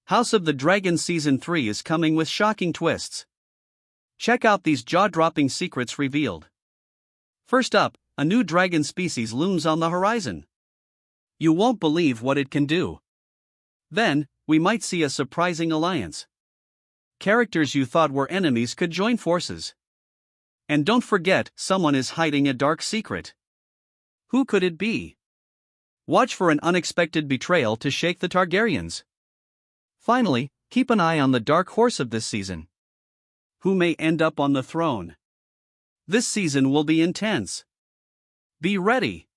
House of the Dragon Season 3 is coming with shocking twists. Check out these jaw-dropping secrets revealed. First up, a new dragon species looms on the horizon. You won't believe what it can do. Then, we might see a surprising alliance. Characters you thought were enemies could join forces. And don't forget, someone is hiding a dark secret. Who could it be? Watch for an unexpected betrayal to shake the Targaryens. Finally, keep an eye on the dark horse of this season. Who may end up on the throne? This season will be intense. Be ready.